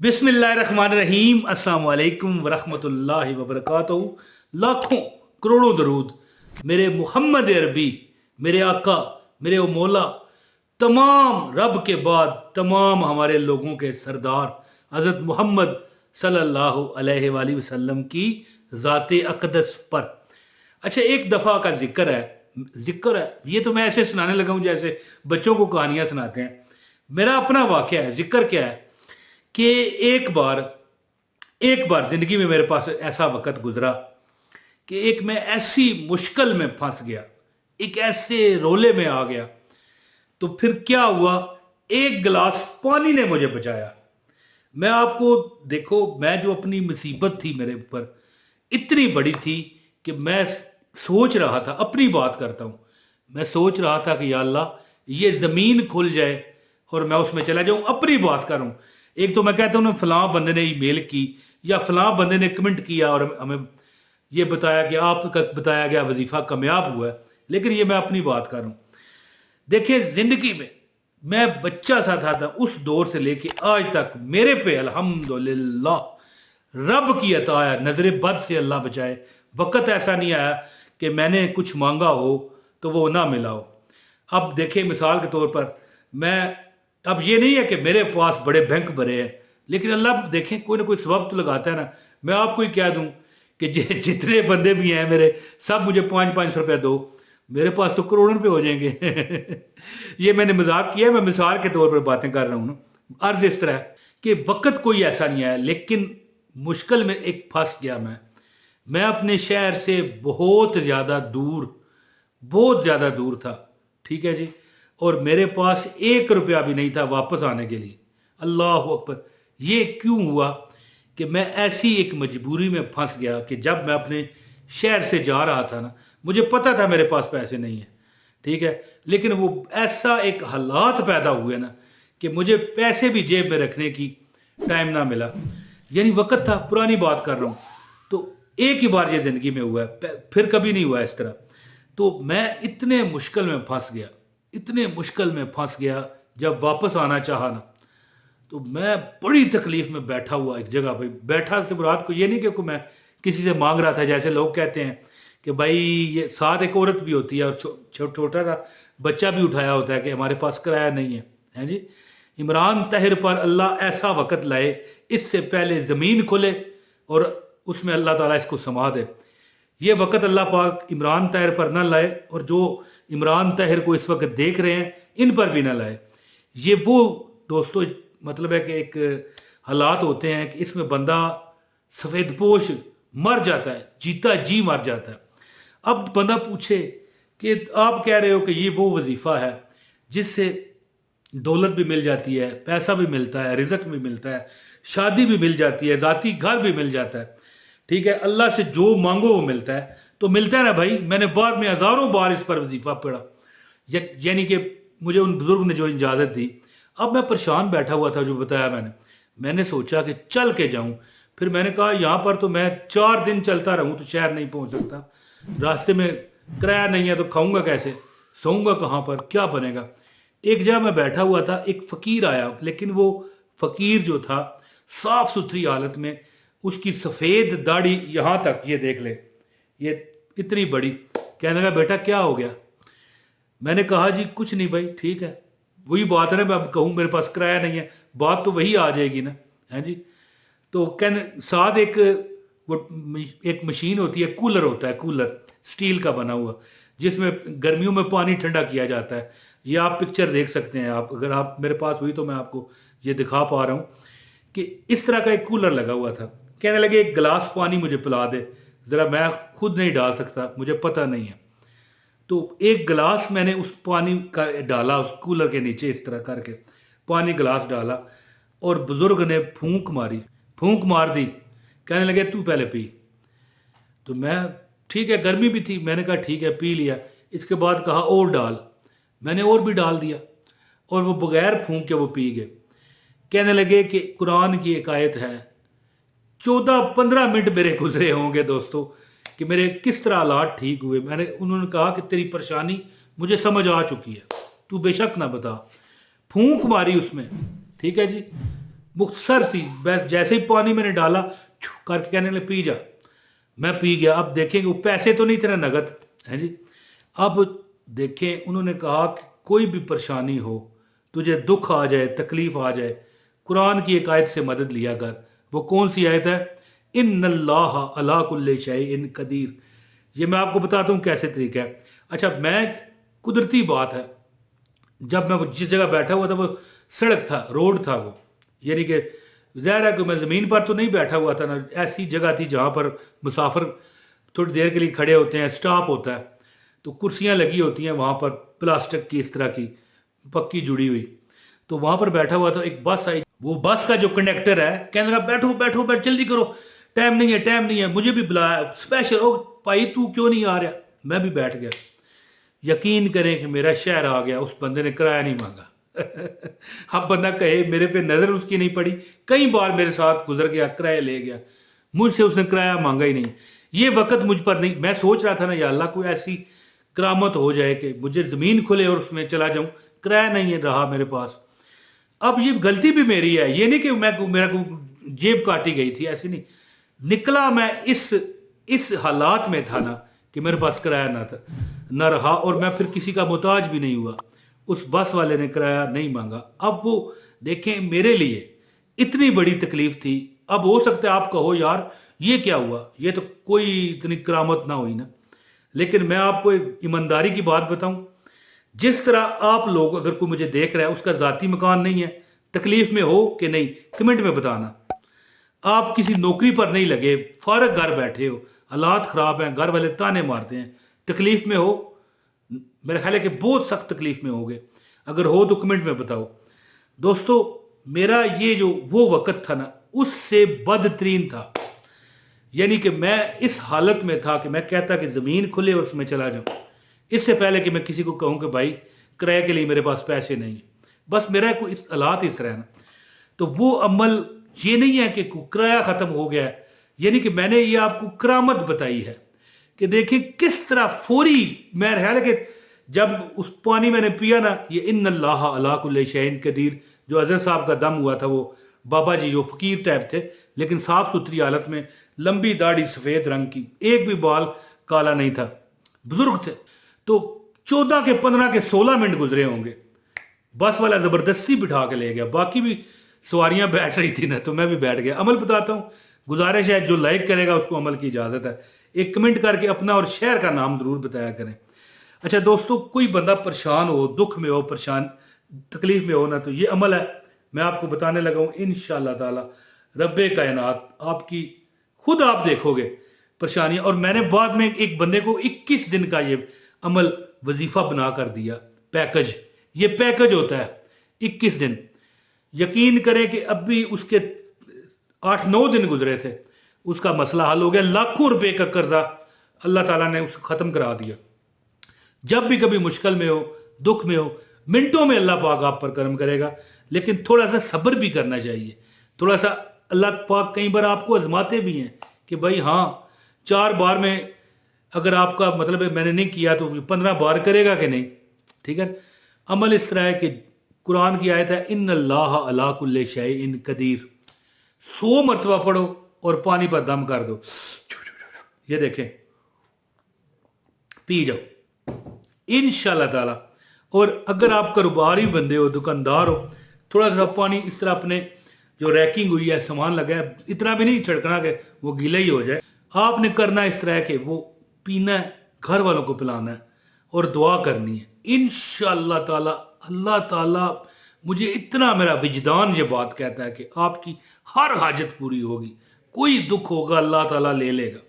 बिस्मिल्लाहिर्रहमानिर्रहीम अस्सलाम वालेकुम वरहमतुल्लाहि वबरकातुहू। लाखों करोड़ों दरूद मेरे मोहम्मद अरबी, मेरे आका, मेरे ओ मौला, तमाम रब के बाद तमाम हमारे लोगों के सरदार हज़रत मोहम्मद सल्लल्लाहु अलैहि वसल्लम की ज़ात अक़दस पर। अच्छा, एक दफ़ा का जिक्र है ये तो मैं ऐसे सुनाने लगा हूँ जैसे बच्चों को कहानियाँ सुनाते हैं। मेरा अपना वाक़या है। जिक्र क्या है कि एक बार ज़िंदगी में मेरे पास ऐसा वक़्त गुज़रा कि एक मैं ऐसी मुश्किल में फंस गया, एक ऐसे रोले में आ गया। तो फिर क्या हुआ, एक गिलास पानी ने मुझे बचाया। मैं आपको देखो, मैं जो अपनी मुसीबत थी मेरे ऊपर इतनी बड़ी थी कि मैं सोच रहा था, अपनी बात करता हूँ, मैं सोच रहा था कि या अल्लाह ये ज़मीन खुल जाए और मैं उसमें चला जाऊँ, अपनी बात करूँ। एक तो मैं कहता हूँ ना, फलां बंदे ने ईमेल की या फलां बंदे ने कमेंट किया और हमें ये बताया कि आपका बताया गया वजीफा कामयाब हुआ है, लेकिन ये मैं अपनी बात कर रहा हूँ। देखिए, जिंदगी में मैं बच्चा सा था उस दौर से लेके आज तक मेरे पे अल्हम्दुलिल्लाह रब की अता है, नजर बद से अल्लाह बचाए। वक्त ऐसा नहीं आया कि मैंने कुछ मांगा हो तो वो ना मिला हो। अब देखिए, मिसाल के तौर पर मैं, अब ये नहीं है कि मेरे पास बड़े बैंक भरे हैं, लेकिन अल्लाह देखें कोई ना कोई सबब तो लगाता है ना। मैं आपको ही कह दूं कि जितने बंदे भी हैं मेरे, सब मुझे 5-5 रुपए दो, मेरे पास तो करोड़ों रुपए हो जाएंगे। ये मैंने मजाक किया, मैं मिसाल के तौर पर बातें कर रहा हूँ ना। अर्ज इस तरह है कि वक्त कोई ऐसा नहीं आया, लेकिन मुश्किल में एक फंस गया मैं अपने शहर से बहुत ज़्यादा दूर था, ठीक है जी। और मेरे पास 1 रुपया भी नहीं था वापस आने के लिए। अल्लाह अकबर। ये क्यों हुआ कि मैं ऐसी एक मजबूरी में फंस गया कि जब मैं अपने शहर से जा रहा था ना, मुझे पता था मेरे पास पैसे नहीं है, ठीक है, लेकिन वो ऐसा एक हालात पैदा हुए ना कि मुझे पैसे भी जेब में रखने की टाइम ना मिला। यानी वक्त था, पुरानी बात कर रहा हूँ। तो एक ही बार ये ज़िंदगी में हुआ है, फिर कभी नहीं हुआ इस तरह। तो मैं इतने मुश्किल में फंस गया, जब वापस आना चाहा ना, तो मैं बड़ी तकलीफ में बैठा हुआ एक जगह भाई। बैठा से मुराद को ये नहीं कि मैं किसी से मांग रहा था, जैसे लोग कहते हैं कि भाई ये साथ एक औरत भी होती है और छोटा सा बच्चा भी उठाया होता है कि हमारे पास किराया नहीं है, हैं जी। इमरान ताहिर पर अल्लाह ऐसा वक़्त लाए, इससे पहले ज़मीन खुले और उसमें अल्लाह ताला इसको समा दे। ये वक़्त अल्लाह पाक इमरान ताहिर पर ना लाए, और जो इमरान ताहिर को इस वक्त देख रहे हैं इन पर भी ना लाए। ये वो दोस्तों मतलब है कि एक हालात होते हैं कि इसमें बंदा सफ़ेदपोश मर जाता है, जीता जी मर जाता है। अब बंदा पूछे कि आप कह रहे हो कि ये वो वजीफ़ा है जिससे दौलत भी मिल जाती है, पैसा भी मिलता है, रिज़्क भी मिलता है, शादी भी मिल जाती है, ज़ाती घर भी मिल जाता है, ठीक है, अल्लाह से जो मांगो वो मिलता है। तो मिलता है ना भाई। मैंने बाद में हज़ारों बार इस पर वजीफ़ा पढ़ा, यानी कि मुझे उन बुज़ुर्ग ने जो इजाज़त दी। अब मैं परेशान बैठा हुआ था, जो बताया मैंने सोचा कि चल के जाऊं। फिर मैंने कहा यहाँ पर तो मैं 4 दिन चलता रहूं तो शहर नहीं पहुंच सकता, रास्ते में किराया नहीं है तो खाऊंगा कैसे, सोऊंगा कहाँ पर, क्या बनेगा। एक जगह मैं बैठा हुआ था, एक फ़कीर आया, लेकिन वो फ़कीर जो था साफ़ सुथरी हालत में, उसकी सफ़ेद दाढ़ी यहाँ तक, ये देख ले, ये इतनी बड़ी। कहने लगा बेटा क्या हो गया। मैंने कहा जी कुछ नहीं भाई, ठीक है। वही बात है ना, मैं अब कहूँ मेरे पास किराया नहीं है, बात तो वही आ जाएगी ना, है जी। तो कहने साथ एक मशीन होती है, कूलर होता है, कूलर स्टील का बना हुआ, जिसमें गर्मियों में पानी ठंडा किया जाता है। ये आप पिक्चर देख सकते हैं, आप अगर आप मेरे पास हुई तो मैं आपको ये दिखा पा रहा हूँ कि इस तरह का एक कूलर लगा हुआ था। कहने लगे एक गिलास पानी मुझे पिला दे ज़रा, मैं खुद नहीं डाल सकता, मुझे पता नहीं है। तो एक गिलास मैंने उस पानी का डाला, उस कूलर के नीचे इस तरह करके पानी गिलास डाला, और बुजुर्ग ने फूंक मार दी। कहने लगे तू पहले पी। तो मैं, ठीक है, गर्मी भी थी, मैंने कहा ठीक है, पी लिया। इसके बाद कहा और डाल, मैंने और भी डाल दिया, और वो बगैर फूंक के वो पी गए। कहने लगे कि कुरान की एक आयत है। 14-15 मिनट मेरे गुजरे होंगे दोस्तों कि मेरे किस तरह हालात ठीक हुए। उन्होंने कहा कि तेरी परेशानी मुझे समझ आ चुकी है, तू बेशक ना बता। फूंक मारी उसमें, ठीक है जी। मुख्तसर सी, बस जैसे ही पानी मैंने डाला करके कहने लगे पी जा। मैं पी गया। अब देखेंगे वो पैसे तो नहीं थे ना नगद, है जी। अब देखें उन्होंने कहा कि कोई भी परेशानी हो, तुझे दुख आ जाए, तकलीफ आ जाए, कुरान की एक आयत से मदद लिया कर। वो कौन सी आयत है? इन्नल्लाह अला कुल्लि शैइन कदीर। ये मैं आपको बताता हूँ कैसे तरीका है। अच्छा, मैं कुदरती बात है, जब मैं जिस जगह बैठा हुआ था वो सड़क था, रोड था वो, यानी कि ज़ाहिर है कि मैं ज़मीन पर तो नहीं बैठा हुआ था ना, ऐसी जगह थी जहाँ पर मुसाफिर थोड़ी देर के लिए खड़े होते हैं, स्टॉप होता है, तो कुर्सियाँ लगी होती हैं वहाँ पर, प्लास्टिक की इस तरह की पक्की जुड़ी हुई। तो वहाँ पर बैठा हुआ था, एक बस आई। वो बस का जो कंडक्टर है कहने लगा बैठो बैठो बैठ, जल्दी करो, टाइम नहीं है, टाइम नहीं है। मुझे भी बुलाया स्पेशल, ओ भाई तू क्यों नहीं आ रहा? मैं भी बैठ गया। यकीन करें कि मेरा शहर आ गया, उस बंदे ने किराया नहीं मांगा। अब बंदा कहे मेरे पे नजर उसकी नहीं पड़ी, कई बार मेरे साथ गुजर गया, किराया ले गया, मुझसे उसने किराया मांगा ही नहीं। ये वक्त मुझ पर नहीं, मैं सोच रहा था ना या अल्लाह कोई ऐसी करामत हो जाए कि मुझे जमीन खुले और उसमें चला जाऊं, किराया नहीं है रहा मेरे पास। अब ये गलती भी मेरी है, ये नहीं कि मेरा को जेब काटी गई थी, ऐसी नहीं। निकला मैं इस हालात में था ना कि मेरे पास किराया ना था, ना रहा, और मैं फिर किसी का मोहताज भी नहीं हुआ। उस बस वाले ने किराया नहीं मांगा। अब वो देखें मेरे लिए इतनी बड़ी तकलीफ थी। अब हो सकता है आप कहो यार ये क्या हुआ, ये तो कोई इतनी करामत ना हुई ना, लेकिन मैं आपको एक ईमानदारी की बात बताऊं, जिस तरह आप लोग, अगर कोई मुझे देख रहा है उसका जाती मकान नहीं है, तकलीफ में हो कि नहीं कमेंट में बताना। आप किसी नौकरी पर नहीं लगे, फारग घर बैठे हो, हालात खराब हैं, घर वाले ताने मारते हैं, तकलीफ में हो, मेरा ख्याल है कि बहुत सख्त तकलीफ में होगे। अगर हो तो कमेंट में बताओ। दोस्तों मेरा ये जो वो वक्त था ना उससे बदतरीन था, यानी कि मैं इस हालत में था कि मैं कहता कि ज़मीन खुले और उसमें चला जाऊं, इससे पहले कि मैं किसी को कहूं कि भाई किराए के लिए मेरे पास पैसे नहीं। बस मेरा कोई इस हालात इस तरह है ना, तो वो अमल ये नहीं है कि किराया ख़त्म हो गया है, यानी कि मैंने ये आपको करामत बताई है कि देखिए किस तरह फौरी, मैं ख्याल है कि जब उस पानी मैंने पिया ना, ये इन्नल्लाह अला कुल्लि शैइन कदीर, जो अजहर साहब का दम हुआ था, वो बाबा जी जो फकीर टाइप थे लेकिन साफ सुथरी हालत में, लंबी दाढ़ी सफ़ेद रंग की, एक भी बाल काला नहीं था, बुजुर्ग थे। तो 14 के 15 के 16 मिनट गुजरे होंगे, बस वाला जबरदस्ती बिठा के ले गया, बाकी भी सवारियां बैठ रही थी ना, तो मैं भी बैठ गया। अमल बताता हूँ, गुजारिश है जो लाइक करेगा उसको अमल की इजाजत है। एक कमेंट करके अपना और शहर का नाम जरूर बताया करें। अच्छा दोस्तों, कोई बंदा परेशान हो, दुख में हो, परेशान तकलीफ में हो ना, तो ये अमल है मैं आपको बताने लगा हूँ। इंशाअल्लाह ताला रब्बे कायनात आपकी, खुद आप देखोगे परेशानियां। और मैंने बाद में एक बंदे को 21 दिन का ये अमल वजीफा बना कर दिया, पैकेज, ये पैकेज होता है 21 दिन। यकीन करें कि अब भी उसके 8-9 दिन गुजरे थे, उसका मसला हल हो गया। लाखों रुपए का कर्जा अल्लाह ताला ने उसको खत्म करा दिया। जब भी कभी मुश्किल में हो, दुख में हो, मिनटों में अल्लाह पाक आप पर कर्म करेगा, लेकिन थोड़ा सा सब्र भी करना चाहिए। थोड़ा सा अल्लाह पाक कई बार आपको आजमाते भी हैं कि भाई हाँ 4 बार में अगर आपका मतलब है मैंने नहीं किया तो 15 बार करेगा कि नहीं। ठीक है, अमल इस तरह है कि कुरान की आयत है इन्नल्लाह अला कुल्लि शैइन कदीर, 100 मरतबा पढ़ो और पानी पर दम कर दो, ये देखें पी जाओ इंशाअल्लाह ताला। और अगर आप कारोबारी बंदे हो, दुकानदार हो, थोड़ा सा पानी इस तरह अपने जो रैकिंग हुई है, सामान लगा है, इतना भी नहीं छिड़कना कि वो गीला ही हो जाए। आपने करना इस तरह के वो पीना है, घर वालों को पिलाना है और दुआ करनी है इंशाअल्लाह ताला। अल्लाह ताला, मुझे इतना मेरा विजदान ये बात कहता है कि आपकी हर हाजत पूरी होगी। कोई दुख होगा अल्लाह ताला ले लेगा,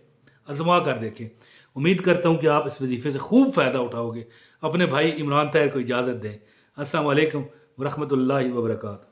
आजमा कर देखें। उम्मीद करता हूं कि आप इस वजीफे से खूब फ़ायदा उठाओगे। अपने भाई इमरान ताहिर को इजाज़त दें। अस्सलाम वालेकुम व रहमतुल्लाहि व बरकातहू।